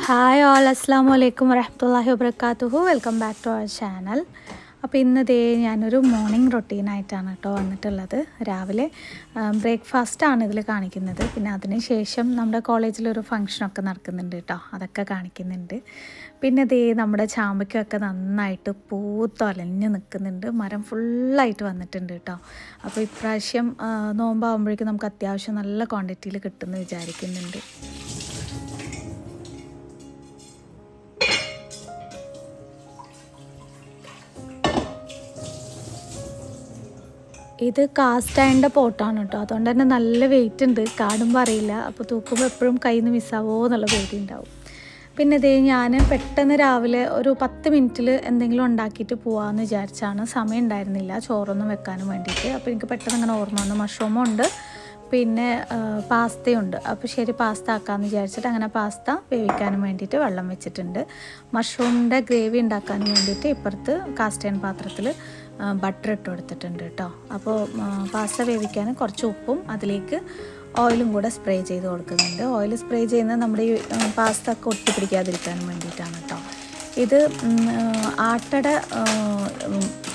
Hi all, അസ്സാമു അലൈക്കും വറഹ്മത്തുള്ളാഹി വബറകാതുഹു. Welcome back to our channel. അപ്പോൾ ഇന്ന് ഞാനൊരു മോർണിംഗ് റൊട്ടീനായിട്ടാണ് കേട്ടോ വന്നിട്ടുള്ളത്. രാവിലെ ബ്രേക്ക്ഫാസ്റ്റാണ് ഇതിൽ കാണിക്കുന്നത്. പിന്നെ അതിന് ശേഷം നമ്മുടെ കോളേജിലൊരു ഫംഗ്ഷനൊക്കെ നടക്കുന്നുണ്ട് കേട്ടോ, അതൊക്കെ കാണിക്കുന്നുണ്ട്. പിന്നെ നമ്മുടെ ചാമ്പയ്ക്കൊക്കെ നന്നായിട്ട് പൂത്തൊലഞ്ഞ് നിൽക്കുന്നുണ്ട്. മരം ഫുള്ളായിട്ട് വന്നിട്ടുണ്ട് കേട്ടോ. അപ്പോൾ ഇപ്രാവശ്യം നോമ്പാകുമ്പോഴേക്കും നമുക്ക് അത്യാവശ്യം നല്ല ക്വാണ്ടിറ്റിയിൽ കിട്ടുമെന്ന് വിചാരിക്കുന്നുണ്ട്. ഇത് കാസ്റ്റ് അയണിൻ്റെ പോട്ടാണ് കേട്ടോ, അതുകൊണ്ട് തന്നെ നല്ല വെയിറ്റ് ഉണ്ട്. കാണുമ്പോൾ അറിയില്ല, അപ്പോൾ തൂക്കുമ്പോൾ എപ്പോഴും കയ്യിൽ നിന്ന് മിസ്സാവോ എന്നുള്ള പേടി ഉണ്ടാവും. പിന്നെ ഞാൻ പെട്ടെന്ന് രാവിലെ ഒരു 10 മിനിറ്റിൽ എന്തെങ്കിലും ഉണ്ടാക്കിയിട്ട് പോകാമെന്ന് വിചാരിച്ചാണ്. സമയം ഉണ്ടായിരുന്നില്ല ചോറൊന്നും വെക്കാനും വേണ്ടിയിട്ട്. അപ്പോൾ എനിക്ക് പെട്ടെന്ന് അങ്ങനെ ഓർമ്മ വന്നു, മഷ്റൂമും ഉണ്ട് പിന്നെ പാസ്തയുണ്ട്. അപ്പോൾ ശരി, പാസ്ത ആക്കാമെന്ന് വിചാരിച്ചിട്ട് അങ്ങനെ പാസ്ത വേവിക്കാനും വേണ്ടിയിട്ട് വെള്ളം വെച്ചിട്ടുണ്ട്. മഷ്റൂമിൻ്റെ ഗ്രേവി ഉണ്ടാക്കാനും വേണ്ടിയിട്ട് ഇപ്പുറത്ത് കാസ്റ്റ് അയൺ പാത്രത്തിൽ ബട്ടർ ഇട്ട് കൊടുത്തിട്ടുണ്ട് കേട്ടോ. അപ്പോൾ പാസ്ത വേവിക്കാൻ കുറച്ച് ഉപ്പും അതിലേക്ക് ഓയിലും കൂടെ സ്പ്രേ ചെയ്ത് കൊടുക്കുന്നുണ്ട്. ഓയിൽ സ്പ്രേ ചെയ്യുന്നത് നമ്മുടെ ഈ പാസ്ത ഒക്കെ ഒട്ടിപ്പിടിക്കാതിരിക്കാനും വേണ്ടിയിട്ടാണ് കേട്ടോ. ഇത് ആട്ടട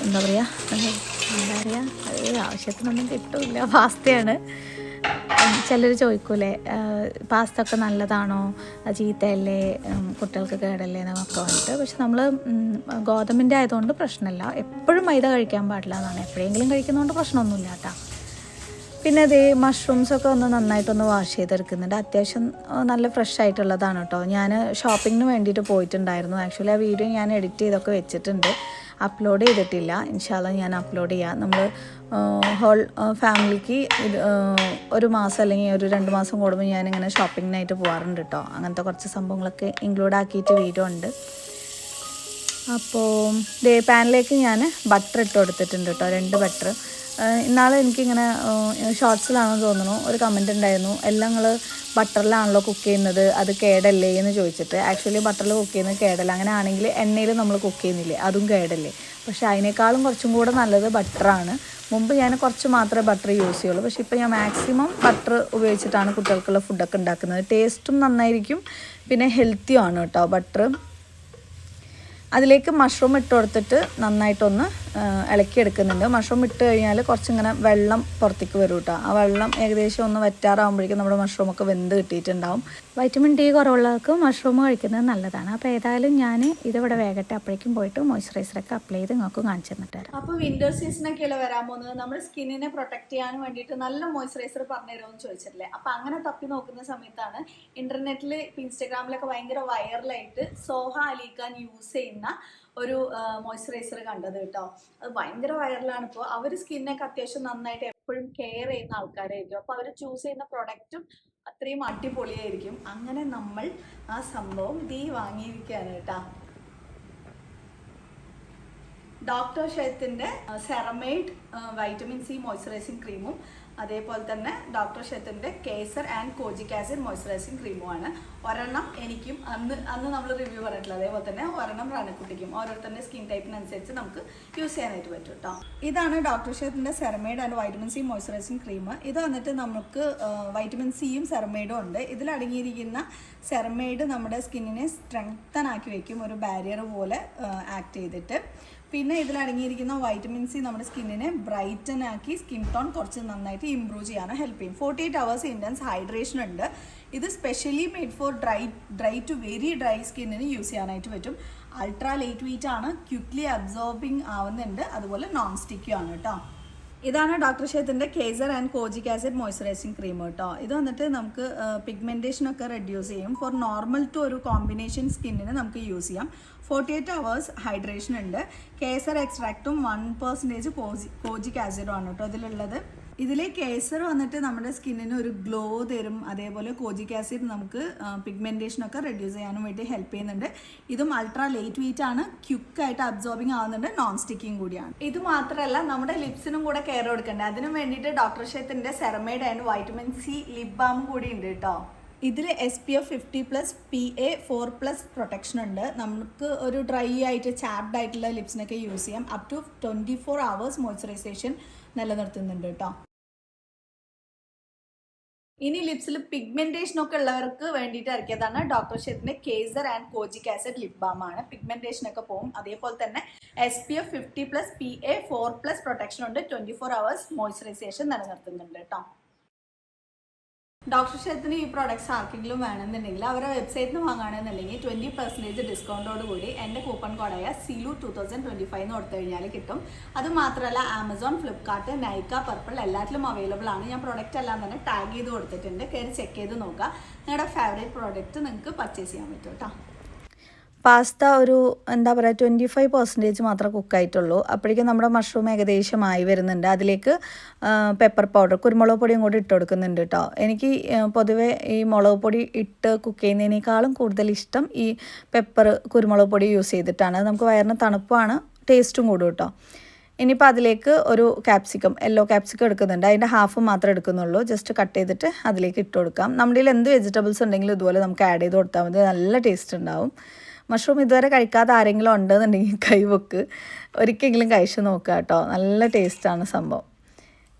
എന്താ പറയുക ആവശ്യത്തിനൊന്നും കിട്ടില്ല, പാസ്തയാണ്. ചിലർ ചോദിക്കൂലേ പാസ്ത ഒക്കെ നല്ലതാണോ, ചീത്തയല്ലേ, കുട്ടികൾക്ക് കേടല്ലേ എന്നൊക്കെ വന്നിട്ട്. പക്ഷെ നമ്മൾ ഗോതമ്പിൻ്റെ ആയതുകൊണ്ട് പ്രശ്നമില്ല. എപ്പോഴും മൈദ കഴിക്കാൻ പാടില്ല എന്നാണ്, എപ്പോഴെങ്കിലും കഴിക്കുന്നതുകൊണ്ട് പ്രശ്നമൊന്നുമില്ല കേട്ടോ. പിന്നെ മഷ്റൂംസൊക്കെ ഒന്ന് നന്നായിട്ടൊന്ന് വാഷ് ചെയ്തെടുക്കുന്നുണ്ട്. അത്യാവശ്യം നല്ല ഫ്രഷ് ആയിട്ടുള്ളതാണ് കേട്ടോ. ഞാൻ ഷോപ്പിങ്ങിന് വേണ്ടിയിട്ട് പോയിട്ടുണ്ടായിരുന്നു. ആക്ച്വലി ആ വീഡിയോ ഞാൻ എഡിറ്റ് ചെയ്തൊക്കെ വെച്ചിട്ടുണ്ട്, അപ്ലോഡ് ചെയ്തിട്ടില്ല. ഇൻഷാല്ല ഞാൻ അപ്ലോഡ് ചെയ്യാം. നമ്മൾ ഹോൾ ഫാമിലിക്ക് ഒരു മാസം അല്ലെങ്കിൽ ഒരു 2 മാസം കൂടുമ്പോൾ ഞാനിങ്ങനെ ഷോപ്പിങ്ങിനായിട്ട് പോകാറുണ്ട് കേട്ടോ. അങ്ങനത്തെ കുറച്ച് സംഭവങ്ങളൊക്കെ ഇൻക്ലൂഡ് ആക്കിയിട്ട് വീഡിയോ ഉണ്ട്. അപ്പോൾ പാനിലേക്ക് ഞാൻ ബട്ടർ ഇട്ട് കൊടുത്തിട്ടുണ്ട് കേട്ടോ, 2 ബട്ടർ. ഇന്നാളെ എനിക്കിങ്ങനെ ഷോർട്സിലാണെന്ന് തോന്നുന്നു ഒരു കമൻറ്റ് ഉണ്ടായിരുന്നു, എല്ലാം നിങ്ങൾ ബട്ടറിലാണല്ലോ കുക്ക് ചെയ്യുന്നത്, അത് കേടല്ലേ എന്ന് ചോദിച്ചിട്ട്. ആക്ച്വലി ബട്ടറിൽ കുക്ക് ചെയ്യുന്നത് കേടല്ല. അങ്ങനെ ആണെങ്കിൽ എണ്ണയിൽ നമ്മൾ കുക്ക് ചെയ്യുന്നില്ലേ, അതും കേടല്ലേ. പക്ഷേ അതിനേക്കാളും കുറച്ചും കൂടെ നല്ലത് ബട്ടറാണ്. മുമ്പ് ഞാൻ കുറച്ച് മാത്രമേ ബട്ടർ യൂസ് ചെയ്യുള്ളൂ, പക്ഷേ ഇപ്പോൾ ഞാൻ മാക്സിമം ബട്ടർ ഉപയോഗിച്ചിട്ടാണ് കുട്ടികൾക്കുള്ള ഫുഡൊക്കെ ഉണ്ടാക്കുന്നത്. ടേസ്റ്റും നന്നായിരിക്കും, പിന്നെ ഹെൽത്തിയും ആണ് കേട്ടോ ബട്ടർ. അതിലേക്ക് മഷ്റൂം ഇട്ട് കൊടുത്തിട്ട് നന്നായിട്ടൊന്ന് ഇളക്കിയെടുക്കുന്നുണ്ട്. മഷ്റൂം ഇട്ട് കഴിഞ്ഞാൽ കുറച്ചിങ്ങനെ വെള്ളം പുറത്തേക്ക് വരും കേട്ടോ. ആ വെള്ളം ഏകദേശം ഒന്ന് വറ്റാറാകുമ്പോഴേക്കും നമ്മുടെ മഷ്റൂമൊക്കെ വെന്ത് കിട്ടിയിട്ടുണ്ടാവും. വൈറ്റമിൻ ഡി കുറവുള്ളവർക്ക് മഷ്റൂം കഴിക്കുന്നത് നല്ലതാണ്. അപ്പോൾ ഏതായാലും ഞാൻ ഇതിവിടെ വേഗട്ടെ, അപ്പോഴേക്കും പോയിട്ട് മോയ്സ്ചറൈസറൊക്കെ അപ്ലൈ ചെയ്ത് നിങ്ങൾക്ക് കാണിച്ചു തന്നിട്ട് വരാം. അപ്പോൾ വിൻ്റർ സീസണൊക്കെയല്ലേ വരാൻ പോകുന്നത്, നമ്മുടെ സ്കിന്നിനെ പ്രൊട്ടക്ട് ചെയ്യാൻ വേണ്ടിയിട്ട് നല്ല മോയ്സ്ചറൈസർ പറഞ്ഞുതരുമെന്ന് ചോദിച്ചിട്ടില്ലേ. അപ്പോൾ അങ്ങനെ തപ്പി നോക്കുന്ന സമയത്താണ് ഇൻ്റർനെറ്റിൽ ഇൻസ്റ്റാഗ്രാമിലൊക്കെ ഭയങ്കര വൈറലായിട്ട് സോഹ അലി ഖാൻ യൂസ് ചെയ്യുന്ന ഒരു മോയ്സ്ചറൈസർ കണ്ടത് കേട്ടോ. അത് ഭയങ്കര വൈറലാണ്. ഇപ്പോൾ അവർ സ്കിന്നൊക്കെ അത്യാവശ്യം നന്നായിട്ട് എപ്പോഴും കെയർ ചെയ്യുന്ന ആൾക്കാരായിരിക്കും. അപ്പോൾ അവർ ചൂസ് ചെയ്യുന്ന പ്രൊഡക്റ്റും അത്രയും അടിപൊളിയായിരിക്കും. അങ്ങനെ നമ്മൾ ആ സംഭവം വാങ്ങിയിരിക്കുകയാണ് കേട്ടോ. ഡോക്ടർ ഷെത്തിൻ്റെ സെറമൈഡ് വൈറ്റമിൻ സി മോയ്സ്ചറൈസിങ് ക്രീമും അതേപോലെ തന്നെ ഡോക്ടർ ഷെത്തിൻ്റെ Kesar and kojic acid moisturising ക്രീമുമാണ്. ഒരെണ്ണം എനിക്കും അന്ന് നമ്മൾ റിവ്യൂ പറഞ്ഞിട്ടില്ല, അതേപോലെ തന്നെ ഒരെണ്ണം റാണിക്കുട്ടിക്കും. ഓരോരുത്തരുടെ സ്കിൻ ടൈപ്പിനനുസരിച്ച് നമുക്ക് യൂസ് ചെയ്യാനായിട്ട് പറ്റും കേട്ടോ. ഇതാണ് ഡോക്ടർ ഷെത്തിൻ്റെ ceramide and vitamin C moisturising cream. ഇത് വന്നിട്ട് നമുക്ക് വൈറ്റമിൻ സിയും സെറമൈഡും ഉണ്ട്. ഇതിലടങ്ങിയിരിക്കുന്ന സെറമൈഡ് നമ്മുടെ സ്കിന്നിനെ സ്ട്രെങ്തൻ ആക്കി വയ്ക്കും, ഒരു ബാരിയർ പോലെ ആക്ട് ചെയ്തിട്ട്. പിന്നെ ഇതിലടങ്ങിയിരിക്കുന്ന വൈറ്റമിൻ സി നമ്മുടെ സ്കിന്നിനെ ബ്രൈറ്റൻ ആക്കി സ്കിൻ ടോൺ കുറച്ച് നന്നായിട്ട് ഇമ്പ്രൂവ് ചെയ്യാനും ഹെൽപ്പ് ചെയ്യും. 48 hours ഇൻറ്റൻസ് ഹൈഡ്രേഷൻ ഉണ്ട്. ഇത് specially made for dry to very dry സ്കിന്നിന് യൂസ് ചെയ്യാനായിട്ട് പറ്റും. അൾട്രാ ലൈറ്റ് വെയിറ്റ് ആണ്, ക്വിക്ലി അബ്സോർബിങ് ആവുന്നുണ്ട്, അതുപോലെ നോൺ സ്റ്റിക്കും ആണ് കേട്ടോ. ഇതാണ് ഡോക്ടർ ഷെത്തിൻ്റെ Kesar and kojic acid moisturising cream കേട്ടോ. ഇത് വന്നിട്ട് നമുക്ക് പിഗ്മെൻറ്റേഷനൊക്കെ റെഡ്യൂസ് ചെയ്യും. ഫോർ നോർമൽ ടു ഒരു കോമ്പിനേഷൻ സ്കിന്നിന് നമുക്ക് യൂസ് ചെയ്യാം. 48 hours ഹൈഡ്രേഷൻ ഉണ്ട്. കേസർ എക്സ്ട്രാക്റ്റും 1% കോജിക് ആസിഡും ആണ് കേട്ടോ ഇതിലുള്ളത്. ഇതിൽ കേസർ വന്നിട്ട് നമ്മുടെ സ്കിന്നിന് ഒരു ഗ്ലോ തരും, അതേപോലെ കോജിക് ആസിഡ് നമുക്ക് പിഗ്മെൻറ്റേഷനൊക്കെ റെഡ്യൂസ് ചെയ്യാനും വേണ്ടി ഹെൽപ്പ് ചെയ്യുന്നുണ്ട്. ഇതും അൾട്രാ ലൈറ്റ് വെയിറ്റ് ആണ്, ക്വിക്കായിട്ട് അബ്സോർബിങ് ആവുന്നുണ്ട്, നോൺ സ്റ്റിക്കിങ് കൂടിയാണ്. ഇത് മാത്രമല്ല നമ്മുടെ ലിപ്സിനും കൂടെ കെയർ കൊടുക്കേണ്ടത്. അതിനും വേണ്ടിയിട്ട് ഡോക്ടർ ഷെത്തിൻ്റെ ceramide and vitamin C lip balm കൂടി ഉണ്ട് കേട്ടോ. ഇതിൽ SPF 50+, PA 4+ പ്രൊട്ടക്ഷൻ ഉണ്ട്. നമുക്ക് ഒരു ഡ്രൈ ആയിട്ട് ചാപ്ഡ് ആയിട്ടുള്ള ലിപ്സിനൊക്കെ യൂസ് ചെയ്യാം. അപ് ടു 24 hours മോയ്സ്ചറൈസേഷൻ നിലനിർത്തുന്നുണ്ട് കേട്ടോ. ഇനി ലിപ്സിൽ പിഗ്മെന്റേഷൻ ഒക്കെ ഉള്ളവർക്ക് വേണ്ടിയിട്ട് ഇറക്കിയതാണ് ഡോക്ടർ ഷെത്തിന്റെ Kesar and kojic acid lip balm ആണ്. പിഗ്മെന്റേഷൻ ഒക്കെ പോകും. അതേപോലെ തന്നെ SPF 50+ PA 4+ പ്രൊട്ടക്ഷൻ ഉണ്ട്. 24 hours മോയ്സ്ചറൈസേഷൻ നിലനിർത്തുന്നുണ്ട് കേട്ടോ. ഡോക്ടർ ഷെത്തിന് ഈ പ്രോഡക്ട്സ് ആർക്കെങ്കിലും വേണമെന്നുണ്ടെങ്കിൽ അവരുടെ വെബ്സൈറ്റിൽ നിന്ന് വാങ്ങുകയാണെന്നുണ്ടെങ്കിൽ 20% ഡിസ്കൗണ്ടോട് കൂടി എൻ്റെ കൂപ്പൺ കോഡായ SILU 2025 എന്ന് കൊടുത്തു കഴിഞ്ഞാൽ കിട്ടും. അത് മാത്രമല്ല ആമസോൺ, ഫ്ലിപ്കാർട്ട്, നൈക്ക, പർപ്പിൾ എല്ലാത്തിലും അവൈലബിൾ ആണ്. ഞാൻ പ്രോഡക്റ്റ് എല്ലാം തന്നെ ടാഗ് ചെയ്ത് കൊടുത്തിട്ടുണ്ട്. കയറി ചെക്ക് ചെയ്ത് നോക്കുക. നിങ്ങളുടെ ഫേവറേറ്റ് പ്രോഡക്റ്റ് നിങ്ങൾക്ക് പർച്ചേസ് ചെയ്യാൻ പറ്റും കേട്ടോ. പാസ്ത ഒരു എന്താ പറയുക 25% മാത്രമേ കുക്കായിട്ടുള്ളൂ. അപ്പോഴേക്കും നമ്മുടെ മഷ്റൂം ഏകദേശമായി വരുന്നുണ്ട്. അതിലേക്ക് പെപ്പർ പൗഡർ, കുരുമുളക് പൊടിയും കൂടി ഇട്ട് കൊടുക്കുന്നുണ്ട് കേട്ടോ. എനിക്ക് പൊതുവേ ഈ മുളക് പൊടി ഇട്ട് കുക്ക് ചെയ്യുന്നതിനേക്കാളും കൂടുതൽ ഇഷ്ടം ഈ കുരുമുളക് പൊടി യൂസ് ചെയ്തിട്ടാണ്. നമുക്ക് വയറിന് തണുപ്പാണ്, ടേസ്റ്റും കൂടും കേട്ടോ. ഇനിയിപ്പോൾ അതിലേക്ക് ഒരു യെല്ലോ ക്യാപ്സിക്കം എടുക്കുന്നുണ്ട്. അതിൻ്റെ ഹാഫ് മാത്രമേ എടുക്കുന്നുള്ളൂ. ജസ്റ്റ് കട്ട് ചെയ്തിട്ട് അതിലേക്ക് ഇട്ട് കൊടുക്കാം. നമ്മുടെ കയ്യിൽ എന്ത് വെജിറ്റബിൾസ് ഉണ്ടെങ്കിലും ഇതുപോലെ നമുക്ക് ആഡ് ചെയ്ത് കൊടുത്താൽ മതി. നല്ല ടേസ്റ്റ് ഉണ്ടാവും. മഷ്റൂം ഇതുവരെ കഴിക്കാതെ ആരെങ്കിലും ഉണ്ടെന്നുണ്ടെങ്കിൽ കൈവെക്ക് ഒരിക്കലെങ്കിലും കഴിച്ച് നോക്കുക കേട്ടോ. നല്ല ടേസ്റ്റാണ് സംഭവം.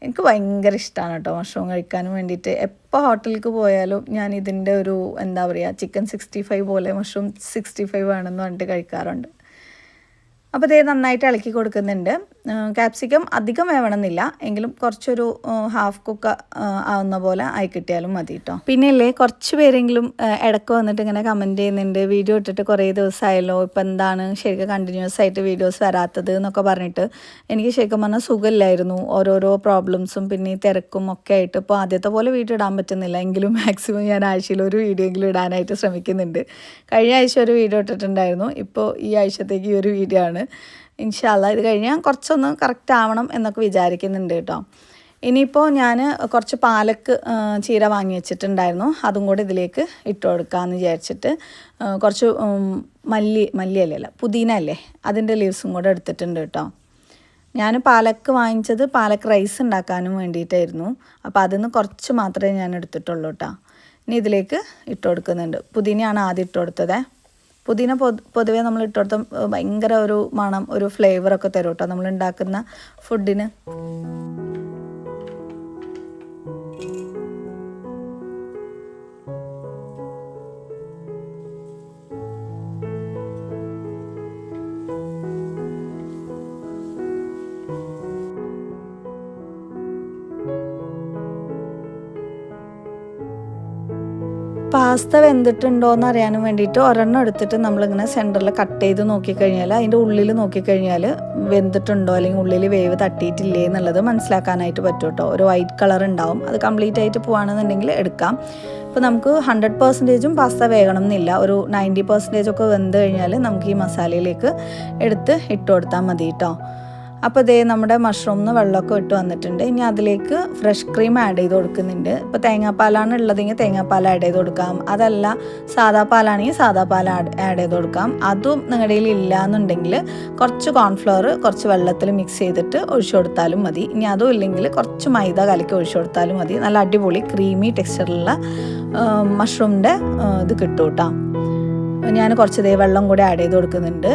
എനിക്ക് ഭയങ്കര ഇഷ്ടമാണ് കേട്ടോ മഷ്റൂം കഴിക്കാനും വേണ്ടിയിട്ട്. എപ്പോൾ ഹോട്ടലിലേക്ക് പോയാലും ഞാൻ ഇതിൻ്റെ ഒരു എന്താ പറയുക ചിക്കൻ 65 പോലെ മഷ്റൂം 65 വേണമെന്ന് പറഞ്ഞിട്ട് കഴിക്കാറുണ്ട്. അപ്പോൾ ഇതേ നന്നായിട്ട് ഇളക്കി കൊടുക്കുന്നുണ്ട്. ക്യാപ്സിക്കം അധികം വേണമെന്നില്ല, എങ്കിലും കുറച്ചൊരു ഹാഫ് കുക്ക് ആവുന്ന പോലെ ആയി കിട്ടിയാലും മതി കേട്ടോ. പിന്നെ അല്ലേ കുറച്ച് പേരെങ്കിലും ഇടയ്ക്ക് വന്നിട്ട് ഇങ്ങനെ കമൻറ്റ് ചെയ്യുന്നുണ്ട്, വീഡിയോ ഇട്ടിട്ട് കുറേ ദിവസമായല്ലോ, ഇപ്പം എന്താണ് ശരിക്കും കണ്ടിന്യൂസ് ആയിട്ട് വീഡിയോസ് വരാത്തത് എന്നൊക്കെ പറഞ്ഞിട്ട്. എനിക്ക് ശരിക്കും പറഞ്ഞാൽ സുഖമില്ലായിരുന്നു, ഓരോരോ പ്രോബ്ലംസും പിന്നെ ഈ തിരക്കും ഒക്കെ ആയിട്ട് ഇപ്പോൾ ആദ്യത്തെ പോലെ വീഡിയോ ഇടാൻ പറ്റുന്നില്ല. എങ്കിലും മാക്സിമം ഞാൻ ആഴ്ചയിൽ ഒരു വീഡിയോ എങ്കിലും ഇടാനായിട്ട് ശ്രമിക്കുന്നുണ്ട്. കഴിഞ്ഞ ആഴ്ച ഒരു വീഡിയോ ഇട്ടിട്ടുണ്ടായിരുന്നു. ഇപ്പോൾ ഈ ആഴ്ചത്തേക്ക് ഈ ഒരു വീഡിയോ ആണ്. ഇൻഷാ അല്ലാ ഇത് കഴിഞ്ഞാൽ കുറച്ചൊന്ന് കറക്റ്റ് ആവണം എന്നൊക്കെ വിചാരിക്കുന്നുണ്ട് കേട്ടോ. ഇനിയിപ്പോൾ ഞാൻ കുറച്ച് പാലക്ക് ചീര വാങ്ങി വെച്ചിട്ടുണ്ടായിരുന്നു, അതും കൂടി ഇതിലേക്ക് ഇട്ട് കൊടുക്കാമെന്ന് വിചാരിച്ചിട്ട് കുറച്ച് മല്ലിയല്ല പുതിന അല്ലേ, അതിൻ്റെ ലീവ്സും കൂടെ എടുത്തിട്ടുണ്ട് കേട്ടോ. ഞാൻ പാലക്ക് വാങ്ങിച്ചത് പാലക്ക് റൈസ് ഉണ്ടാക്കാനും വേണ്ടിയിട്ടായിരുന്നു. അപ്പോൾ അതിൽ നിന്ന് കുറച്ച് മാത്രമേ ഞാൻ എടുത്തിട്ടുള്ളൂ കേട്ടോ. ഇനി ഇതിലേക്ക് ഇട്ട് കൊടുക്കുന്നുണ്ട്. പുതിനയാണ് ആദ്യം ഇട്ട് കൊടുത്തത്. പുതിന പൊതുവേ നമ്മൾ ഇട്ട് കൊടുത്ത ഭയങ്കര ഒരു മണം, ഒരു ഫ്ലേവറൊക്കെ തരും കേട്ടോ നമ്മൾ ഉണ്ടാക്കുന്ന ഫുഡിന്. പാസ്ത വെന്തിട്ടുണ്ടോയെന്ന് അറിയാനും വേണ്ടിയിട്ട് ഒരെണ്ണം എടുത്തിട്ട് നമ്മളിങ്ങനെ സെൻറ്ററിൽ കട്ട് ചെയ്ത് നോക്കിക്കഴിഞ്ഞാൽ അതിൻ്റെ ഉള്ളിൽ നോക്കിക്കഴിഞ്ഞാൽ വെന്തിട്ടുണ്ടോ അല്ലെങ്കിൽ ഉള്ളിൽ വേവ് തട്ടിയിട്ടില്ലേ എന്നുള്ളത് മനസ്സിലാക്കാനായിട്ട് പറ്റും കേട്ടോ. ഒരു വൈറ്റ് കളർ ഉണ്ടാവും, അത് കംപ്ലീറ്റ് ആയിട്ട് പോവുകയാണെന്നുണ്ടെങ്കിൽ എടുക്കാം. ഇപ്പോൾ നമുക്ക് 100% പാസ്ത വേകണം എന്നില്ല, ഒരു 90% ഒക്കെ വെന്ത് കഴിഞ്ഞാൽ നമുക്ക് ഈ മസാലയിലേക്ക് എടുത്ത് ഇട്ട് കൊടുത്താൽ മതി കേട്ടോ. അപ്പോൾ ഇതേ നമ്മുടെ മഷ്റൂമിന് വെള്ളമൊക്കെ ഇട്ട് വന്നിട്ടുണ്ട്. ഇനി അതിലേക്ക് ഫ്രഷ് ക്രീം ആഡ് ചെയ്ത് കൊടുക്കുന്നുണ്ട്. ഇപ്പോൾ തേങ്ങാപ്പാലാണ് ഉള്ളതെങ്കിൽ തേങ്ങാപ്പാൽ ആഡ് ചെയ്ത് കൊടുക്കാം, അതല്ല സാദാ പാലാണെങ്കിൽ സാദാ പാൽ ആഡ് ചെയ്ത് കൊടുക്കാം. അതും നിങ്ങളുടെ കയ്യിൽ ഇല്ല എന്നുണ്ടെങ്കിൽ കുറച്ച് കോൺഫ്ലവർ കുറച്ച് വെള്ളത്തിൽ മിക്സ് ചെയ്തിട്ട് ഒഴിച്ചു കൊടുത്താലും മതി. ഇനി അതും ഇല്ലെങ്കിൽ കുറച്ച് മൈദ കലക്കി ഒഴിച്ചു കൊടുത്താലും മതി. നല്ല അടിപൊളി ക്രീമി ടെക്സ്ചറിലുള്ള മഷ്റൂമിൻ്റെ ഇത് കിട്ടും കേട്ടോ. ഞാൻ കുറച്ച് വെള്ളം കൂടി ആഡ് ചെയ്ത് കൊടുക്കുന്നുണ്ട്.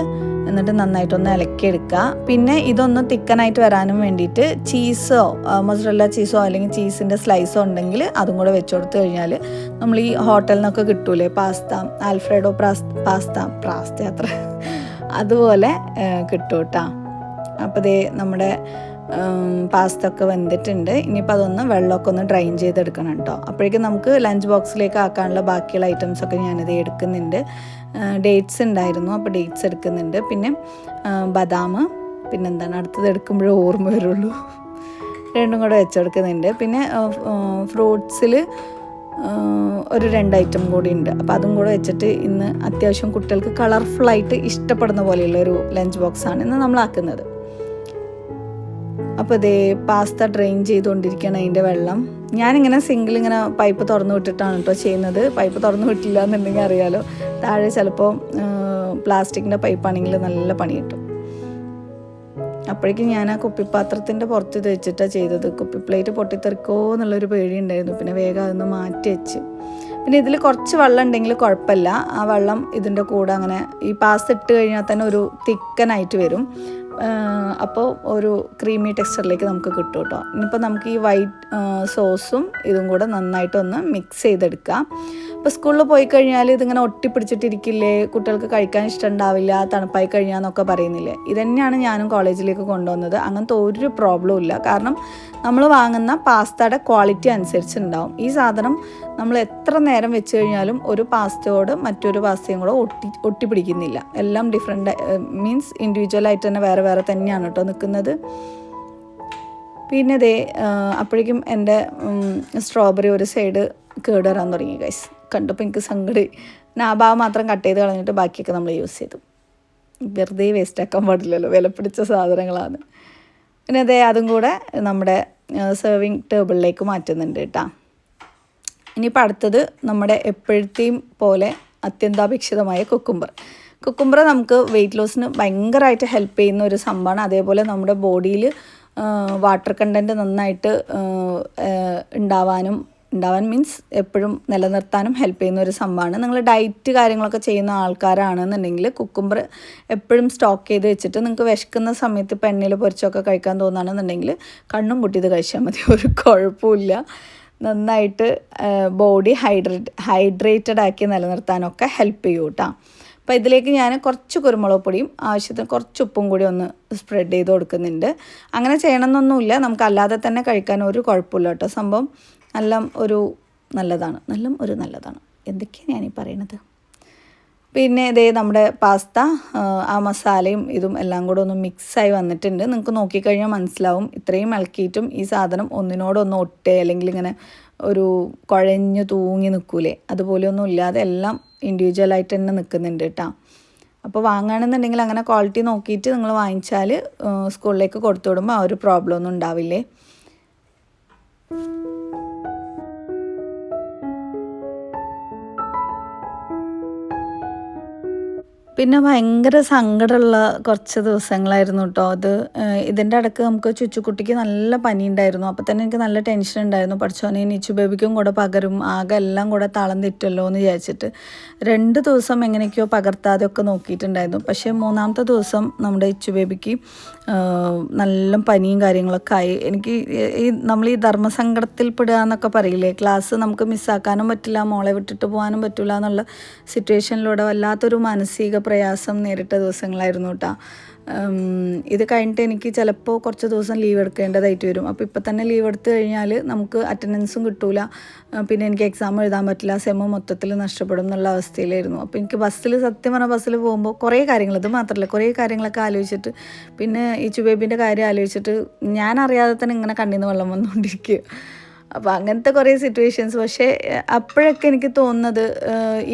എന്നിട്ട് നന്നായിട്ടൊന്ന് ഇളക്കിയെടുക്കുക. പിന്നെ ഇതൊന്ന് തിക്കനായിട്ട് വരാനും വേണ്ടിയിട്ട് ചീസോ മൊസറല്ല ചീസോ അല്ലെങ്കിൽ ചീസിൻ്റെ സ്ലൈസോ ഉണ്ടെങ്കിൽ അതും കൂടെ വെച്ച് കൊടുത്തു കഴിഞ്ഞാൽ നമ്മൾ ഈ ഹോട്ടലിൽ നിന്നൊക്കെ കിട്ടൂലേ പാസ്ത, ആൽഫ്രെഡോ പാസ്ത അത്ര അതുപോലെ കിട്ടും കേട്ടോ. അപ്പോൾ ദേ നമ്മുടെ പാസ്ത ഒക്കെ വെന്തിട്ടുണ്ട്. ഇനിയിപ്പോൾ അതൊന്ന് വെള്ളമൊക്കെ ഒന്ന് ഡ്രൈൻ ചെയ്തെടുക്കണം കേട്ടോ. അപ്പോഴേക്കും നമുക്ക് ലഞ്ച് ബോക്സിലേക്ക് ആക്കാനുള്ള ബാക്കിയുള്ള ഐറ്റംസൊക്കെ ഞാനിത് എടുക്കുന്നുണ്ട്. ഡേറ്റ്സ് ഉണ്ടായിരുന്നു, അപ്പോൾ ഡേറ്റ്സ് എടുക്കുന്നുണ്ട്. പിന്നെ ബദാം, പിന്നെന്താണ് അടുത്തത് എടുക്കുമ്പോഴേ ഓർമ്മ വരുള്ളൂ, രണ്ടും കൂടെ വെച്ചെടുക്കുന്നുണ്ട്. പിന്നെ ഫ്രൂട്ട്സിൽ ഒരു 2 ഐറ്റം കൂടി ഉണ്ട്. അപ്പോൾ അതും കൂടെ വെച്ചിട്ട് ഇന്ന് അത്യാവശ്യം കുട്ടികൾക്ക് കളർഫുള്ളായിട്ട് ഇഷ്ടപ്പെടുന്ന പോലെയുള്ള ഒരു ലഞ്ച് ബോക്സാണ് ഇന്ന് നമ്മളാക്കുന്നത്. അപ്പോൾ ഇതേ പാസ്ത ഡ്രെയിൻ ചെയ്തുകൊണ്ടിരിക്കുകയാണ് അതിൻ്റെ വെള്ളം. ഞാനിങ്ങനെ സിങ്കിളിങ്ങനെ പൈപ്പ് തുറന്നു വിട്ടിട്ടാണ് കേട്ടോ ചെയ്യുന്നത്. പൈപ്പ് തുറന്നു വിട്ടില്ല എന്നുണ്ടെങ്കിൽ അറിയാലോ, താഴെ ചിലപ്പോൾ പ്ലാസ്റ്റിക്കിൻ്റെ പൈപ്പാണെങ്കിൽ നല്ല പണി കിട്ടും. അപ്പോഴേക്കും ഞാൻ ആ കുപ്പിപ്പാത്രത്തിൻ്റെ പുറത്ത് ഇത് വെച്ചിട്ടാണ് ചെയ്തത്. കുപ്പി പ്ലേറ്റ് പൊട്ടിത്തെറിക്കോ എന്നുള്ളൊരു പേടി ഉണ്ടായിരുന്നു. പിന്നെ വേഗം അതൊന്ന് മാറ്റി വെച്ച്. പിന്നെ ഇതിൽ കുറച്ച് വെള്ളം ഉണ്ടെങ്കിൽ കുഴപ്പമില്ല, ആ വെള്ളം ഇതിൻ്റെ കൂടെ അങ്ങനെ ഈ പാസ്ത ഇട്ട് കഴിഞ്ഞാൽ തന്നെ ഒരു തിക്കനായിട്ട് വരും. അപ്പോൾ ഒരു ക്രീമി ടെക്സ്ചറിലേക്ക് നമുക്ക് കിട്ടും കേട്ടോ. ഇനിയിപ്പോൾ നമുക്ക് ഈ വൈറ്റ് സോസും ഇതും കൂടെ നന്നായിട്ടൊന്ന് മിക്സ് ചെയ്തെടുക്കാം. ഇപ്പോൾ സ്കൂളിൽ പോയി കഴിഞ്ഞാൽ ഇതിങ്ങനെ ഒട്ടിപ്പിടിച്ചിട്ടിരിക്കില്ലേ, കുട്ടികൾക്ക് കഴിക്കാൻ ഇഷ്ടമുണ്ടാവില്ല, തണുപ്പായി കഴിഞ്ഞാൽ എന്നൊക്കെ പറയുന്നില്ലേ. ഇതന്നെയാണ് ഞാനും കോളേജിലേക്ക് കൊണ്ടുവന്നത്. അങ്ങനത്തെ ഒരു പ്രോബ്ലവും ഇല്ല. കാരണം നമ്മൾ വാങ്ങുന്ന പാസ്തയുടെ ക്വാളിറ്റി അനുസരിച്ചുണ്ടാവും. ഈ സാധനം നമ്മൾ എത്ര നേരം വെച്ച് കഴിഞ്ഞാലും ഒരു പാസ്തയോട് മറ്റൊരു പാസ്തയും കൂടെ ഒട്ടിപ്പിടിക്കുന്നില്ല. എല്ലാം ഡിഫറെൻ്റ് മീൻസ് ഇൻഡിവിജ്വലായിട്ട് തന്നെ വേറെ വേറെ തന്നെയാണ് കേട്ടോ നിൽക്കുന്നത്. പിന്നെ അപ്പോഴേക്കും എൻ്റെ സ്ട്രോബെറി ഒരു സൈഡ് കേടുവരാൻ തുടങ്ങി ഗൈസ്. കണ്ടപ്പോൾ എനിക്ക് സങ്കടം. പിന്നെ ആ ഭാഗം മാത്രം കട്ട് ചെയ്ത് കളഞ്ഞിട്ട് ബാക്കിയൊക്കെ നമ്മൾ യൂസ് ചെയ്തു. വെറുതെ വേസ്റ്റ് ആക്കാൻ പാടില്ലല്ലോ, വിലപിടിച്ച സാധനങ്ങളാണ്. പിന്നെ അതും കൂടെ നമ്മുടെ സെർവിങ് ടേബിളിലേക്ക് മാറ്റുന്നുണ്ട് കേട്ടോ. ഇനിയിപ്പോൾ അടുത്തത് നമ്മുടെ എപ്പോഴത്തെയും പോലെ അത്യന്താപേക്ഷിതമായ കുക്കുംബർ നമുക്ക് വെയിറ്റ് ലോസിന് ഭയങ്കരമായിട്ട് ഹെൽപ്പ് ചെയ്യുന്ന ഒരു സംഭവമാണ്. അതേപോലെ നമ്മുടെ ബോഡിയിൽ വാട്ടർ കണ്ടൻറ്റ് നന്നായിട്ട് ഉണ്ടാവാൻ മീൻസ് എപ്പോഴും നിലനിർത്താനും ഹെൽപ്പ് ചെയ്യുന്ന ഒരു സംഭവമാണ്. നിങ്ങൾ ഡയറ്റ് കാര്യങ്ങളൊക്കെ ചെയ്യുന്ന ആൾക്കാരാണെന്നുണ്ടെങ്കിൽ കുക്കുംബർ എപ്പോഴും സ്റ്റോക്ക് ചെയ്ത് വെച്ചിട്ട് നിങ്ങൾക്ക് വിശക്കുന്ന സമയത്ത് ഇപ്പോൾ എണ്ണയിൽ പൊരിച്ചൊക്കെ കഴിക്കാൻ തോന്നുകയാണെന്നുണ്ടെങ്കിൽ കണ്ണും പൊട്ടി ഇത് കഴിച്ചാൽ മതി, ഒരു കുഴപ്പമില്ല. നന്നായിട്ട് ബോഡി ഹൈഡ്രേറ്റഡ് ആക്കി നിലനിർത്താനൊക്കെ ഹെൽപ്പ് ചെയ്യും കേട്ടോ. അപ്പോൾ ഇതിലേക്ക് ഞാൻ കുറച്ച് കുരുമുളക് പൊടിയും ആവശ്യത്തിന് കുറച്ച് ഉപ്പും കൂടി ഒന്ന് സ്പ്രെഡ് ചെയ്ത് കൊടുക്കുന്നുണ്ട്. അങ്ങനെ ചെയ്യണമെന്നൊന്നുമില്ല, നമുക്ക് അല്ലാതെ തന്നെ കഴിക്കാൻ ഒരു കുഴപ്പമില്ല കേട്ടോ. സംഭവം നല്ലതാണ്. എന്തൊക്കെയാണ് ഞാനീ പറയണത്. പിന്നെ നമ്മുടെ പാസ്ത ആ മസാലയും ഇതും എല്ലാം കൂടെ ഒന്ന് മിക്സായി വന്നിട്ടുണ്ട്. നിങ്ങൾക്ക് നോക്കിക്കഴിഞ്ഞാൽ മനസ്സിലാവും. ഇത്രയും ഇളക്കിയിട്ടും ഈ സാധനം ഒന്നിനോടൊന്ന് ഒട്ടേ അല്ലെങ്കിൽ ഇങ്ങനെ ഒരു കുഴഞ്ഞു തൂങ്ങി നിൽക്കൂലേ, അതുപോലെയൊന്നും ഇല്ലാതെ എല്ലാം ഇൻഡിവിജ്വലായിട്ട് തന്നെ നിൽക്കുന്നുണ്ട് കേട്ടോ. അപ്പോൾ വാങ്ങുകയാണെന്നുണ്ടെങ്കിൽ അങ്ങനെ ക്വാളിറ്റി നോക്കിയിട്ട് നിങ്ങൾ വാങ്ങിച്ചാൽ സ്കൂളിലേക്ക് കൊടുത്തു വിടുമ്പോൾ ആ ഒരു പ്രോബ്ലം ഒന്നും ഉണ്ടാവില്ലേ. പിന്നെ ഭയങ്കര സങ്കടമുള്ള കുറച്ച് ദിവസങ്ങളായിരുന്നു കേട്ടോ അത്. ഇതിൻ്റെ ഇടയ്ക്ക് നമുക്ക് ചുച്ചുക്കുട്ടിക്ക് നല്ല പനി ഉണ്ടായിരുന്നു. അപ്പോൾ തന്നെ എനിക്ക് നല്ല ടെൻഷൻ ഉണ്ടായിരുന്നു. പഠിച്ചോനെ നിച്ചു ബേബിക്കും കൂടെ പകരും, ആകെ എല്ലാം കൂടെ താളം തെറ്റല്ലോ എന്ന് വിചാരിച്ചിട്ട് 2 ദിവസം എങ്ങനെയൊക്കെയോ പകർത്താതെയൊക്കെ നോക്കിയിട്ടുണ്ടായിരുന്നു. പക്ഷേ 3ാമത്തെ ദിവസം നമ്മുടെ ഇച്ചു ബേബിക്ക് നല്ല പനിയും കാര്യങ്ങളൊക്കെ ആയി. എനിക്ക് നമ്മൾ ഈ ധർമ്മസങ്കടത്തിൽ പെടുക എന്നൊക്കെ പറയില്ലേ, ക്ലാസ് നമുക്ക് മിസ്സാക്കാനും പറ്റില്ല, മോളെ വിട്ടിട്ട് പോകാനും പറ്റില്ല എന്നുള്ള സിറ്റുവേഷനിലൂടെ വല്ലാത്തൊരു മാനസിക പ്രയാസം നേരിട്ട ദിവസങ്ങളായിരുന്നു കേട്ടോ. ഇത് കഴിഞ്ഞിട്ട് എനിക്ക് ചിലപ്പോൾ കുറച്ച് ദിവസം ലീവ് എടുക്കേണ്ടതായിട്ട് വരും. അപ്പോൾ ഇപ്പം തന്നെ ലീവ് എടുത്തു കഴിഞ്ഞാൽ നമുക്ക് അറ്റൻഡൻസും കിട്ടൂല, പിന്നെ എനിക്ക് എക്സാം എഴുതാൻ പറ്റില്ല, സെമ്മ് മൊത്തത്തിൽ നഷ്ടപ്പെടും എന്നുള്ള അവസ്ഥയിലായിരുന്നു. അപ്പോൾ എനിക്ക് സത്യം പറഞ്ഞാൽ ബസ്സിൽ പോകുമ്പോൾ കുറേ കാര്യങ്ങൾ, ഇത് മാത്രമല്ല കുറേ കാര്യങ്ങളൊക്കെ ആലോചിച്ചിട്ട്, പിന്നെ ഈ ചുബേബിൻ്റെ കാര്യം ആലോചിച്ചിട്ട് ഞാൻ അറിയാതെ തന്നെ ഇങ്ങനെ കണ്ണിന്ന് വെള്ളം വന്നുകൊണ്ടിരിക്കുക. അപ്പോൾ അങ്ങനത്തെ കുറേ സിറ്റുവേഷൻസ്. പക്ഷേ അപ്പോഴൊക്കെ എനിക്ക് തോന്നുന്നത്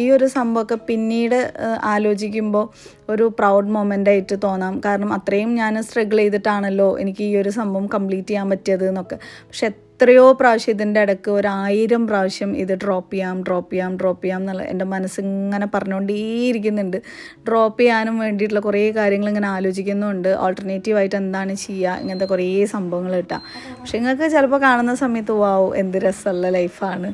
ഈ ഒരു സംഭവമൊക്കെ പിന്നീട് ആലോചിക്കുമ്പോൾ ഒരു പ്രൗഡ് മൊമെൻ്റ് ആയിട്ട് തോന്നാം. കാരണം അത്രയും ഞാൻ സ്ട്രഗിൾ ചെയ്തിട്ടാണല്ലോ എനിക്ക് ഈ ഒരു സംഭവം കംപ്ലീറ്റ് ചെയ്യാൻ പറ്റിയത് എന്നൊക്കെ. പക്ഷെ എത്രയോ പ്രാവശ്യം ഇതിൻ്റെ ഇടയ്ക്ക് 1000 പ്രാവശ്യം ഇത് ഡ്രോപ്പ് ചെയ്യാം എന്നുള്ള എൻ്റെ മനസ്സിങ്ങനെ പറഞ്ഞുകൊണ്ടേയിരിക്കുന്നുണ്ട്. ഡ്രോപ്പ് ചെയ്യാനും വേണ്ടിയിട്ടുള്ള കുറേ കാര്യങ്ങൾ ഇങ്ങനെ ആലോചിക്കുന്നുണ്ട്. ഓൾട്ടർനേറ്റീവായിട്ട് എന്താണ് ചെയ്യുക, ഇങ്ങനത്തെ കുറേ സംഭവങ്ങൾ കിട്ടാം. പക്ഷെ നിങ്ങൾക്ക് ചിലപ്പോൾ കാണുന്ന സമയത്ത് വാവ് എന്ത് രസമുള്ള ലൈഫാണ്,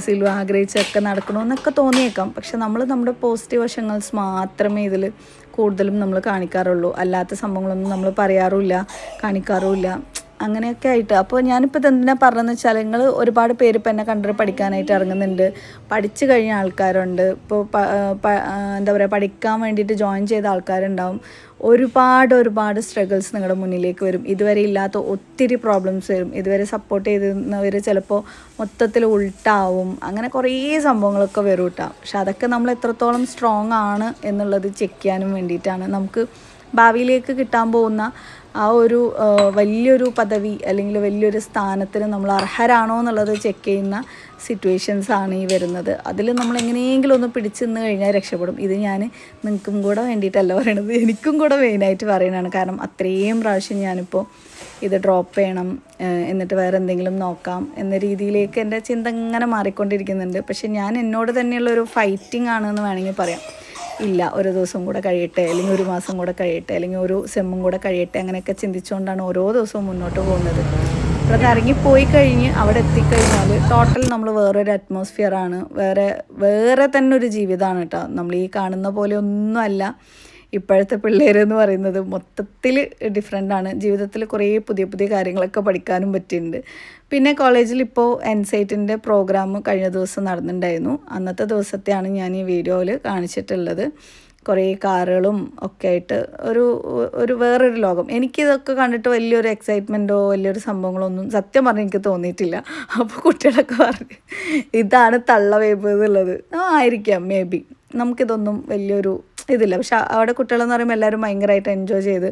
സിൽവ ആഗ്രഹിച്ചൊക്കെ നടക്കണമെന്നൊക്കെ തോന്നിയേക്കാം. പക്ഷെ നമ്മൾ നമ്മുടെ പോസിറ്റീവ് വശങ്ങൾ മാത്രമേ ഇതിൽ കൂടുതലും നമ്മൾ കാണിക്കാറുള്ളൂ. അല്ലാത്ത സംഭവങ്ങളൊന്നും നമ്മൾ പറയാറുമില്ല, കാണിക്കാറുമില്ല, അങ്ങനെയൊക്കെ ആയിട്ട്. അപ്പോൾ ഞാനിപ്പോൾ ഇതെന്തിനാ പറഞ്ഞതെന്ന് വെച്ചാൽ, നിങ്ങൾ ഒരുപാട് പേര് ഇപ്പം എന്നെ കണ്ടിട്ട് പഠിക്കാനായിട്ട് ഇറങ്ങുന്നുണ്ട്, പഠിച്ചു കഴിഞ്ഞ ആൾക്കാരുണ്ട്, ഇപ്പോൾ എന്താ പറയുക പഠിക്കാൻ വേണ്ടിയിട്ട് ജോയിൻ ചെയ്ത ആൾക്കാരുണ്ടാവും. ഒരുപാട് സ്ട്രഗിൾസ് നിങ്ങളുടെ മുന്നിലേക്ക് വരും. ഇതുവരെ ഇല്ലാത്ത ഒത്തിരി പ്രോബ്ലംസ് വരും. ഇതുവരെ സപ്പോർട്ട് ചെയ്തിരുന്നവർ ചിലപ്പോൾ മൊത്തത്തിൽ ഉൾട്ടാവും. അങ്ങനെ കുറേ സംഭവങ്ങളൊക്കെ വരും കേട്ടോ. പക്ഷെ അതൊക്കെ നമ്മൾ എത്രത്തോളം സ്ട്രോങ് ആണ് എന്നുള്ളത് ചെക്ക് ചെയ്യാനും വേണ്ടിയിട്ടാണ്. നമുക്ക് ഭാവിയിലേക്ക് കിട്ടാൻ പോകുന്ന ആ ഒരു വലിയൊരു പദവി അല്ലെങ്കിൽ വലിയൊരു സ്ഥാനത്തിന് നമ്മൾ അർഹരാണോ എന്നുള്ളത് ചെക്ക് ചെയ്യുന്ന സിറ്റുവേഷൻസാണ് ഈ വരുന്നത്. അതിൽ നമ്മൾ എങ്ങനെയെങ്കിലും ഒന്ന് പിടിച്ചു നിന്ന് കഴിഞ്ഞാൽ രക്ഷപ്പെടും. ഇത് ഞാൻ നിങ്ങൾക്കും കൂടെ വേണ്ടിയിട്ടല്ല പറയണത്, എനിക്കും കൂടെ മെയിനായിട്ട് പറയുന്നതാണ്. കാരണം അത്രയും പ്രാവശ്യം ഞാനിപ്പോൾ ഇത് ഡ്രോപ്പ് ചെയ്യണം, എന്നിട്ട് വേറെ എന്തെങ്കിലും നോക്കാം എന്ന രീതിയിലേക്ക് എൻ്റെ ചിന്ത ഇങ്ങനെ മാറിക്കൊണ്ടിരിക്കുന്നുണ്ട്. പക്ഷെ ഞാൻ എന്നോട് തന്നെയുള്ളൊരു ഫൈറ്റിംഗ് ആണെന്ന് വേണമെങ്കിൽ പറയാം. ഇല്ല, ഒരു ദിവസം കൂടെ കഴിയട്ടെ, അല്ലെങ്കിൽ ഒരു മാസം കൂടെ കഴിയട്ടെ, അല്ലെങ്കിൽ ഒരു സെമ്മും കൂടെ കഴിയട്ടെ, അങ്ങനെയൊക്കെ ചിന്തിച്ചുകൊണ്ടാണ് ഓരോ ദിവസവും മുന്നോട്ട് പോകുന്നത്. അപ്പോൾ അത് ഇറങ്ങിപ്പോയി കഴിഞ്ഞ് അവിടെ എത്തിക്കഴിഞ്ഞാൽ ടോട്ടൽ നമ്മൾ വേറൊരു അറ്റ്മോസ്ഫിയറാണ്, വേറെ തന്നെ ഒരു ജീവിതമാണ് കേട്ടോ. നമ്മൾ ഈ കാണുന്ന പോലെ ഒന്നുമല്ല ഇപ്പോഴത്തെ പിള്ളേരെന്ന് പറയുന്നത് മൊത്തത്തിൽ ഡിഫറെൻ്റാണ്. ജീവിതത്തിൽ കുറേ പുതിയ പുതിയ കാര്യങ്ങളൊക്കെ പഠിക്കാനും പറ്റിയിട്ടുണ്ട്. പിന്നെ കോളേജിൽ ഇപ്പോൾ എൻസൈറ്റിൻ്റെ പ്രോഗ്രാം കഴിഞ്ഞ ദിവസം നടന്നിട്ടുണ്ടായിരുന്നു. അന്നത്തെ ദിവസത്തെയാണ് ഞാൻ ഈ വീഡിയോയിൽ കാണിച്ചിട്ടുള്ളത്. കുറേ കാറുകളും ഒക്കെ ആയിട്ട് ഒരു വേറൊരു ലോകം. എനിക്കിതൊക്കെ കണ്ടിട്ട് വലിയൊരു എക്സൈറ്റ്മെൻറ്റോ വലിയൊരു സംഭവങ്ങളൊന്നും സത്യം പറഞ്ഞാൽ എനിക്ക് തോന്നിയിട്ടില്ല. അപ്പോൾ കുട്ടികളൊക്കെ പറഞ്ഞു ഇതാണ് തള്ള വൈബ് എന്നുള്ളത്. ആയിരിക്കാം, മേ ബി. നമുക്കിതൊന്നും വലിയൊരു ഇതില്ല. പക്ഷെ അവിടെ കുട്ടികളെന്ന് പറയുമ്പോൾ എല്ലാവരും ഭയങ്കരമായിട്ട് എൻജോയ് ചെയ്ത്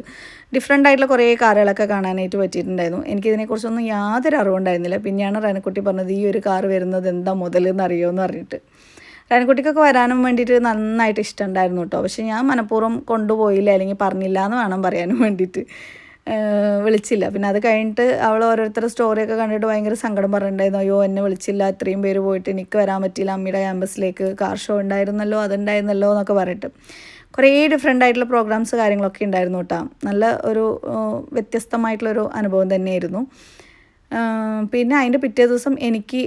ഡിഫറെൻ്റ് ആയിട്ടുള്ള കുറേ കാറുകളൊക്കെ കാണാനായിട്ട് പറ്റിയിട്ടുണ്ടായിരുന്നു. എനിക്കിതിനെക്കുറിച്ചൊന്നും യാതൊരു അറിവുണ്ടായിരുന്നില്ല. പിന്നെയാണ് റനക്കുട്ടി പറഞ്ഞത് ഈ ഒരു കാറ് വരുന്നത് എന്താ മുതലെന്ന് അറിയുമോ എന്ന് പറഞ്ഞിട്ട്. റനക്കുട്ടിക്കൊക്കെ വരാനും വേണ്ടിയിട്ട് നന്നായിട്ട് ഇഷ്ടമുണ്ടായിരുന്നു കേട്ടോ. പക്ഷെ ഞാൻ മനഃപൂർവ്വം കൊണ്ടുപോയില്ല, അല്ലെങ്കിൽ പറഞ്ഞില്ല എന്ന് വേണം പറയാനും വേണ്ടിയിട്ട്. വിളിച്ചില്ല. പിന്നെ അത് കഴിഞ്ഞിട്ട് അവൾ ഓരോരുത്തരുടെ സ്റ്റോറിയൊക്കെ കണ്ടിട്ട് ഭയങ്കര സങ്കടം പറഞ്ഞിട്ടുണ്ടായിരുന്നു. അയ്യോ എന്നെ വിളിച്ചില്ല, ഇത്രയും പേര് പോയിട്ട് എനിക്ക് വരാൻ പറ്റിയില്ല, അമ്മയുടെ ക്യാമ്പസിലേക്ക് കാർ ഷോ ഉണ്ടായിരുന്നല്ലോ, അതുണ്ടായിരുന്നല്ലോ എന്നൊക്കെ പറഞ്ഞിട്ട് കുറേ ഡിഫറെൻ്റ് ആയിട്ടുള്ള പ്രോഗ്രാംസ് കാര്യങ്ങളൊക്കെ ഉണ്ടായിരുന്നു കേട്ടോ. നല്ല ഒരു വ്യത്യസ്തമായിട്ടുള്ളൊരു അനുഭവം തന്നെയായിരുന്നു. പിന്നെ അതിൻ്റെ പിറ്റേ ദിവസം എനിക്ക്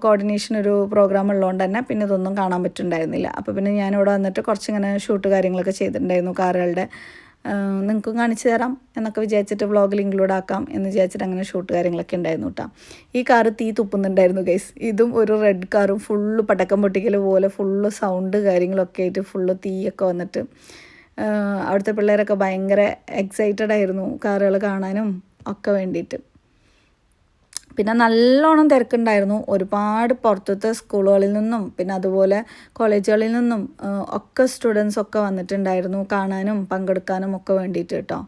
കോർഡിനേഷൻ ഒരു പ്രോഗ്രാം ഉള്ളതുകൊണ്ട് തന്നെ പിന്നെ ഇതൊന്നും കാണാൻ പറ്റുന്നുണ്ടായിരുന്നില്ല. അപ്പോൾ പിന്നെ ഞാനിവിടെ വന്നിട്ട് കുറച്ചിങ്ങനെ ഷൂട്ട് കാര്യങ്ങളൊക്കെ ചെയ്തിട്ടുണ്ടായിരുന്നു കാറുകളുടെ. നിങ്ങൾക്കും കാണിച്ചു തരാം എന്നൊക്കെ വിചാരിച്ചിട്ട് വ്ളോഗിൽ ഇൻക്ലൂഡ് ആക്കാം എന്ന് വിചാരിച്ചിട്ട് അങ്ങനെ ഷൂട്ട് കാര്യങ്ങളൊക്കെ ഉണ്ടായിരുന്നു കേട്ടോ. ഈ കാറ് തീ തുപ്പുന്നുണ്ടായിരുന്നു ഗൈസ്. ഇതും ഒരു റെഡ് കാറും ഫുള്ള് പടക്കം പൊട്ടിക്കൽ പോലെ ഫുള്ള് സൗണ്ട് കാര്യങ്ങളൊക്കെ ആയിട്ട് ഫുള്ള് തീയൊക്കെ വന്നിട്ട് അവിടുത്തെ പിള്ളേരൊക്കെ ഭയങ്കര എക്സൈറ്റഡ് ആയിരുന്നു കാറുകൾ കാണാനും ഒക്കെ വേണ്ടിയിട്ട്. പിന്നെ നല്ലോണം തിരക്കുണ്ടായിരുന്നു. ഒരുപാട് പുറത്തത്തെ സ്കൂളുകളിൽ നിന്നും പിന്നെ അതുപോലെ കോളേജുകളിൽ നിന്നും ഒക്കെ സ്റ്റുഡൻസ് ഒക്കെ വന്നിട്ടുണ്ടായിരുന്നു കാണാനും പങ്കെടുക്കാനും ഒക്കെ വേണ്ടിയിട്ട് കേട്ടോ.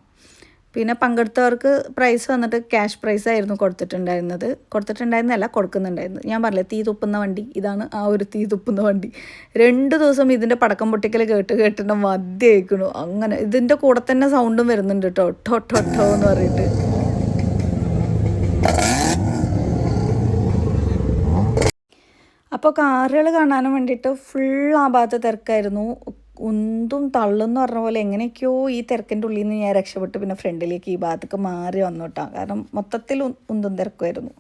പിന്നെ പങ്കെടുത്തവർക്ക് പ്രൈസ് വന്നിട്ട് ക്യാഷ് പ്രൈസായിരുന്നു കൊടുത്തിട്ടുണ്ടായിരുന്നല്ല കൊടുക്കുന്നുണ്ടായിരുന്നു. ഞാൻ പറഞ്ഞില്ലേ തീ തുപ്പുന്ന വണ്ടി, ഇതാണ് ആ ഒരു തീ തുപ്പുന്ന വണ്ടി. 2 ദിവസം ഇതിൻ്റെ പടക്കം പൊട്ടിക്കൽ കേട്ടിട്ട് മദ്യമായിക്കണു. അങ്ങനെ ഇതിൻ്റെ കൂടെ തന്നെ സൗണ്ടും വരുന്നുണ്ട് കേട്ടോ, ടോ ടോ ടോ എന്ന് പറഞ്ഞിട്ട്. അപ്പോൾ കാറുകൾ കാണാനും വേണ്ടിയിട്ട് ഫുൾ ആ ഭാഗത്ത് തിരക്കായിരുന്നു. ഉന്തും തള്ളെന്ന് പറഞ്ഞ പോലെ എങ്ങനെയൊക്കെയോ ഈ തിരക്കിൻ്റെ ഉള്ളിൽ നിന്ന് ഞാൻ രക്ഷപ്പെട്ട് പിന്നെ ഫ്രണ്ടിലേക്ക് ഈ ഭാഗത്തേക്ക് മാറി വന്നു കേട്ടോ. കാരണം മൊത്തത്തിൽ ഉന്തും തിരക്കുമായിരുന്നു.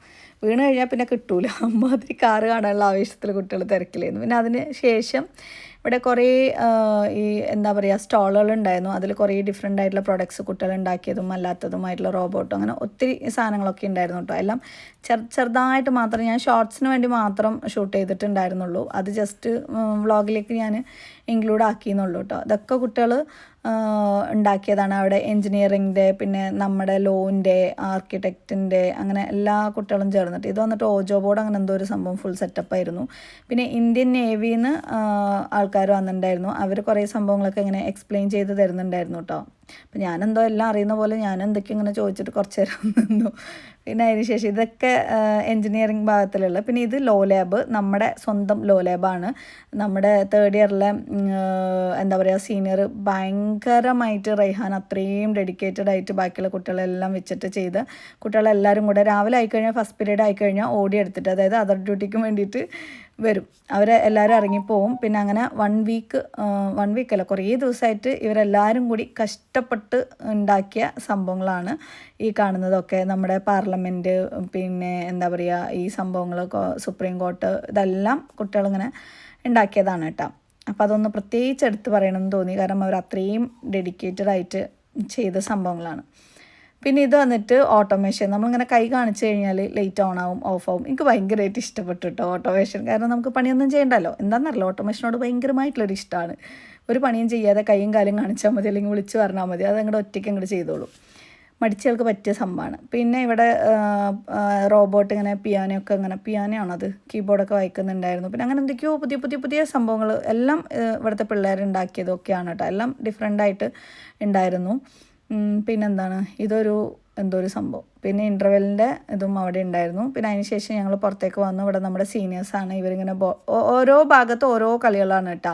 വീണ് കഴിഞ്ഞാൽ പിന്നെ കിട്ടൂല. അമ്മാതിരി കാറ് കാണാനുള്ള ആവേശത്തിൽ കുട്ടികൾ തിരക്കിലായിരുന്നു. പിന്നെ അതിന് ശേഷം ഇവിടെ കുറേ ഈ എന്താ പറയുക സ്റ്റാളുകൾ ഉണ്ടായിരുന്നു. അതിൽ കുറേ ഡിഫറെൻ്റ് ആയിട്ടുള്ള പ്രൊഡക്ട്സ് കുട്ടികൾ ഉണ്ടാക്കിയതും അല്ലാത്തതുമായിട്ടുള്ള റോബോട്ടും അങ്ങനെ ഒത്തിരി സാധനങ്ങളൊക്കെ ഉണ്ടായിരുന്നു കേട്ടോ. എല്ലാം ചെറുതായിട്ട് മാത്രം ഞാൻ ഷോർട്സിന് വേണ്ടി മാത്രം ഷൂട്ട് ചെയ്തിട്ടുണ്ടായിരുന്നുള്ളൂ. അത് ജസ്റ്റ് വ്ളോഗിലേക്ക് ഞാൻ ഇൻക്ലൂഡ് ആക്കിയെന്നുള്ളൂ കേട്ടോ. അതൊക്കെ കുട്ടികൾ ഉണ്ടാക്കിയതാണ്. അവിടെ എൻജിനീയറിങ്ങിൻ്റെ പിന്നെ നമ്മുടെ ലോൻ്റെ ആർക്കിടെക്റ്റിൻ്റെ അങ്ങനെ എല്ലാ കുട്ടികളും ചേർന്നിട്ട് ഇത് വന്നിട്ട് ഓജോ ബോർഡ് അങ്ങനെ എന്തോ ഒരു സംഭവം ഫുൾ സെറ്റപ്പായിരുന്നു. പിന്നെ ഇന്ത്യൻ നേവിയിൽ നിന്ന് ആൾക്കാർ വന്നിട്ടുണ്ടായിരുന്നു. അവർ കുറേ സംഭവങ്ങളൊക്കെ ഇങ്ങനെ എക്സ്പ്ലെയിൻ ചെയ്ത് തരുന്നുണ്ടായിരുന്നു കേട്ടോ. അപ്പം ഞാനെന്തോ എല്ലാം അറിയുന്ന പോലെ ഞാനെന്തൊക്കെ ഇങ്ങനെ ചോദിച്ചിട്ട് കുറച്ച് നേരം നിന്നു. പിന്നെ അതിന് ശേഷം ഇതൊക്കെ എൻജിനീയറിംഗ് ഭാഗത്തിലുള്ള. പിന്നെ ഇത് ലോ ലാബ്, നമ്മുടെ സ്വന്തം ലോ ലാബാണ്. നമ്മുടെ 3rd ഇയറിലെ എന്താ പറയുക സീനിയർ ഭയങ്കരമായിട്ട് റൈഹാൻ അത്രയും ഡെഡിക്കേറ്റഡ് ആയിട്ട് ബാക്കിയുള്ള കുട്ടികളെല്ലാം വെച്ചിട്ട് ചെയ്ത് കുട്ടികളെല്ലാവരും കൂടെ രാവിലെ ആയിക്കഴിഞ്ഞാൽ ഫസ്റ്റ് പീരീഡ് ആയിക്കഴിഞ്ഞാൽ ഓടിയെടുത്തിട്ട് അതായത് അതർ ഡ്യൂട്ടിക്ക് വേണ്ടിയിട്ട് വരും. അവരെ എല്ലാവരും ഇറങ്ങിപ്പോവും. പിന്നെ അങ്ങനെ 1 വീക്കല്ല കുറേ ദിവസമായിട്ട് ഇവരെല്ലാവരും കൂടി കഷ്ടപ്പെട്ട് ഉണ്ടാക്കിയ സംഭവങ്ങളാണ് ഈ കാണുന്നതൊക്കെ. നമ്മുടെ പാർലമെൻറ്റ് പിന്നെ എന്താ പറയുക ഈ സംഭവങ്ങൾ സുപ്രീം കോർട്ട് ഇതെല്ലാം കുട്ടികളിങ്ങനെ ഉണ്ടാക്കിയതാണ് കേട്ടോ. അപ്പോൾ അതൊന്ന് പ്രത്യേകിച്ച് എടുത്ത് പറയണമെന്ന് തോന്നി. കാരണം അവർ അത്രയും ഡെഡിക്കേറ്റഡ് ആയിട്ട് ചെയ്ത സംഭവങ്ങളാണ്. പിന്നെ ഇത് വന്നിട്ട് ഓട്ടോമേഷൻ. നമ്മളിങ്ങനെ കൈ കാണിച്ചു കഴിഞ്ഞാൽ ലൈറ്റ് ഓൺ ആവും ഓഫ് ആവും. എനിക്ക് ഭയങ്കരമായിട്ട് ഇഷ്ടപ്പെട്ടു കേട്ടോ ഓട്ടോമേഷൻ. കാരണം നമുക്ക് പണിയൊന്നും ചെയ്യണ്ടല്ലോ. എന്താണെന്നറിയില്ല ഓട്ടോമേഷനോട് ഭയങ്കരമായിട്ടുള്ളൊരു ഇഷ്ടമാണ്. ഒരു പണിയും ചെയ്യാതെ കൈയും കാലും കാണിച്ചാൽ മതി, അല്ലെങ്കിൽ വിളിച്ച് പറഞ്ഞാൽ മതി, അത് അങ്ങോട്ട് ഒറ്റയ്ക്ക് അങ്ങോട്ട് ചെയ്തോളൂ. മടിച്ചയാൾക്ക് പറ്റിയ സംഭവമാണ്. പിന്നെ ഇവിടെ റോബോട്ട് ഇങ്ങനെ പിയാനോ ഇങ്ങനെ പിയാനോ ആണത് കീബോർഡൊക്കെ വായിക്കുന്നുണ്ടായിരുന്നു. പിന്നെ അങ്ങനെ എന്തൊക്കെയോ പുതിയ സംഭവങ്ങൾ എല്ലാം ഇവിടുത്തെ പിള്ളേരുണ്ടാക്കിയതൊക്കെയാണ് കേട്ടോ. എല്ലാം ഡിഫറെൻ്റായിട്ട് ഉണ്ടായിരുന്നു. പിന്നെന്താണ് എന്തോ ഒരു സംഭവം. പിന്നെ ഇൻ്റർവെല്ലിൻ്റെ ഇതും അവിടെ ഉണ്ടായിരുന്നു. പിന്നെ അതിന് ശേഷം ഞങ്ങൾ പുറത്തേക്ക് വന്നു. ഇവിടെ നമ്മുടെ സീനിയേഴ്സാണ്. ഇവരിങ്ങനെ ഓരോ ഭാഗത്ത് ഓരോ കളികളാണ് കേട്ടോ.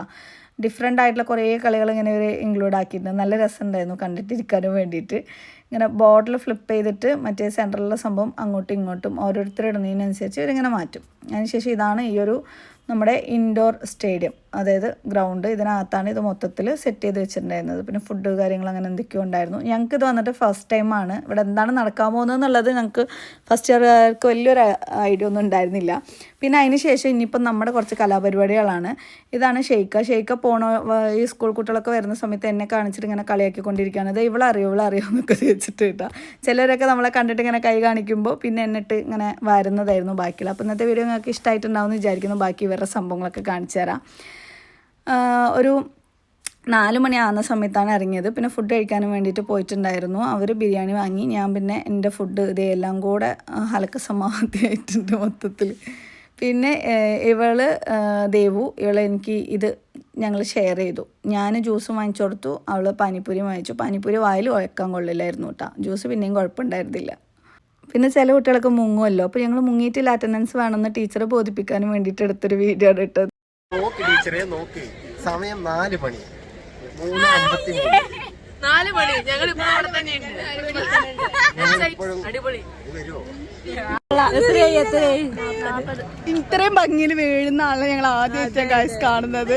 ഡിഫറെൻ്റ് ആയിട്ടുള്ള കുറേ കളികൾ ഇങ്ങനെ ഇവർ ഇൻക്ലൂഡ് ആക്കിയിട്ടുണ്ട്. നല്ല രസമുണ്ടായിരുന്നു കണ്ടിട്ടിരിക്കാനും വേണ്ടിയിട്ട്. ഇങ്ങനെ ബോർഡിൽ ഫ്ലിപ്പ് ചെയ്തിട്ട് മറ്റേ സെൻറ്ററിലുള്ള സംഭവം അങ്ങോട്ടും ഇങ്ങോട്ടും ഓരോരുത്തർ ഇടുന്നതിനനുസരിച്ച് ഇവരിങ്ങനെ മാറ്റും. അതിനുശേഷം ഇതാണ് ഈ ഒരു നമ്മുടെ ഇൻഡോർ സ്റ്റേഡിയം. അതായത് ഗ്രൗണ്ട്, ഇതിനകത്താണ് ഇത് മൊത്തത്തിൽ സെറ്റ് ചെയ്ത് വെച്ചിട്ടുണ്ടായിരുന്നത്. പിന്നെ ഫുഡ് കാര്യങ്ങൾ അങ്ങനെ എന്തൊക്കെയോ ഉണ്ടായിരുന്നു. ഞങ്ങൾക്ക് ഇത് വന്നിട്ട് ഫസ്റ്റ് ടൈമാണ്. ഇവിടെ എന്താണ് നടക്കാൻ പോകുന്നതെന്നുള്ളത് ഞങ്ങൾക്ക് ഫസ്റ്റ് ഇയർക്കാർക്ക് വലിയൊരു ഐഡിയ ഒന്നും ഉണ്ടായിരുന്നില്ല. പിന്നെ അതിന് ശേഷം ഇനിയിപ്പം നമ്മുടെ കുറച്ച് കലാപരിപാടികളാണ്. ഇതാണ് ഷെയ്ക്ക ഈ സ്കൂൾ കുട്ടികളൊക്കെ വരുന്ന സമയത്ത് എന്നെ കാണിച്ചിട്ട് ഇങ്ങനെ കളിയാക്കിക്കൊണ്ടിരിക്കുകയാണ്. ഇത് ഇവളറിയോ എന്നൊക്കെ ചോദിച്ചിട്ട് കേട്ടോ. ചിലരൊക്കെ നമ്മളെ കണ്ടിട്ട് ഇങ്ങനെ കൈ കാണിക്കുമ്പോൾ പിന്നെ എന്നിട്ട് ഇങ്ങനെ വരുന്നതായിരുന്നു ബാക്കിയുള്ള. അപ്പോൾ ഇന്നത്തെ വീഡിയോ നിങ്ങൾക്ക് ഇഷ്ടമായിട്ടുണ്ടാവും എന്ന് വിചാരിക്കുന്നു. ബാക്കി ഇവരുടെ സംഭവങ്ങളൊക്കെ കാണിച്ചു തരാം. ഒരു 4 മണിയാകുന്ന സമയത്താണ് ഇറങ്ങിയത്. പിന്നെ ഫുഡ് കഴിക്കാനും വേണ്ടിയിട്ട് പോയിട്ടുണ്ടായിരുന്നു. അവർ ബിരിയാണി വാങ്ങി. ഞാൻ പിന്നെ എൻ്റെ ഫുഡ് ഇതെല്ലാം കൂടെ ഹലക്ക സമാധിയായിട്ടുണ്ട് മൊത്തത്തിൽ. പിന്നെ ഇവള് എനിക്ക് ഇത് ഞങ്ങൾ ഷെയർ ചെയ്തു. ഞാൻ ജ്യൂസും വാങ്ങിച്ചു കൊടുത്തു, അവൾ പാനിപ്പൂരി വാങ്ങിച്ചു. പാനിപ്പൂരി വായിൽ ഉഴക്കാൻ കൊള്ളില്ലായിരുന്നു കേട്ടോ. ജ്യൂസ് പിന്നെയും കുഴപ്പമുണ്ടായിരുന്നില്ല. പിന്നെ ചില കുട്ടികളൊക്കെ മുങ്ങുമല്ലോ, അപ്പോൾ ഞങ്ങൾ മുങ്ങിയിട്ടില്ല, അറ്റൻഡൻസ് വേണമെന്ന് ടീച്ചറെ ബോധിപ്പിക്കാനും വേണ്ടിയിട്ട് എടുത്തൊരു വീഡിയോ ആണ് ഇട്ടത്. ടീച്ചറെ നോക്കി, സമയം 4 മണി, 3:53. 4 മണി ഞങ്ങൾ ഇപ്പോൾ അവിടെ തന്നെയുണ്ട്. അടിപൊളി. ഇത്രയും ഭംഗിയിൽ വീഴുന്ന ആളെ ഞങ്ങൾ ആദ്യമായിട്ടാണ് ഗൈസ് കാണുന്നത്.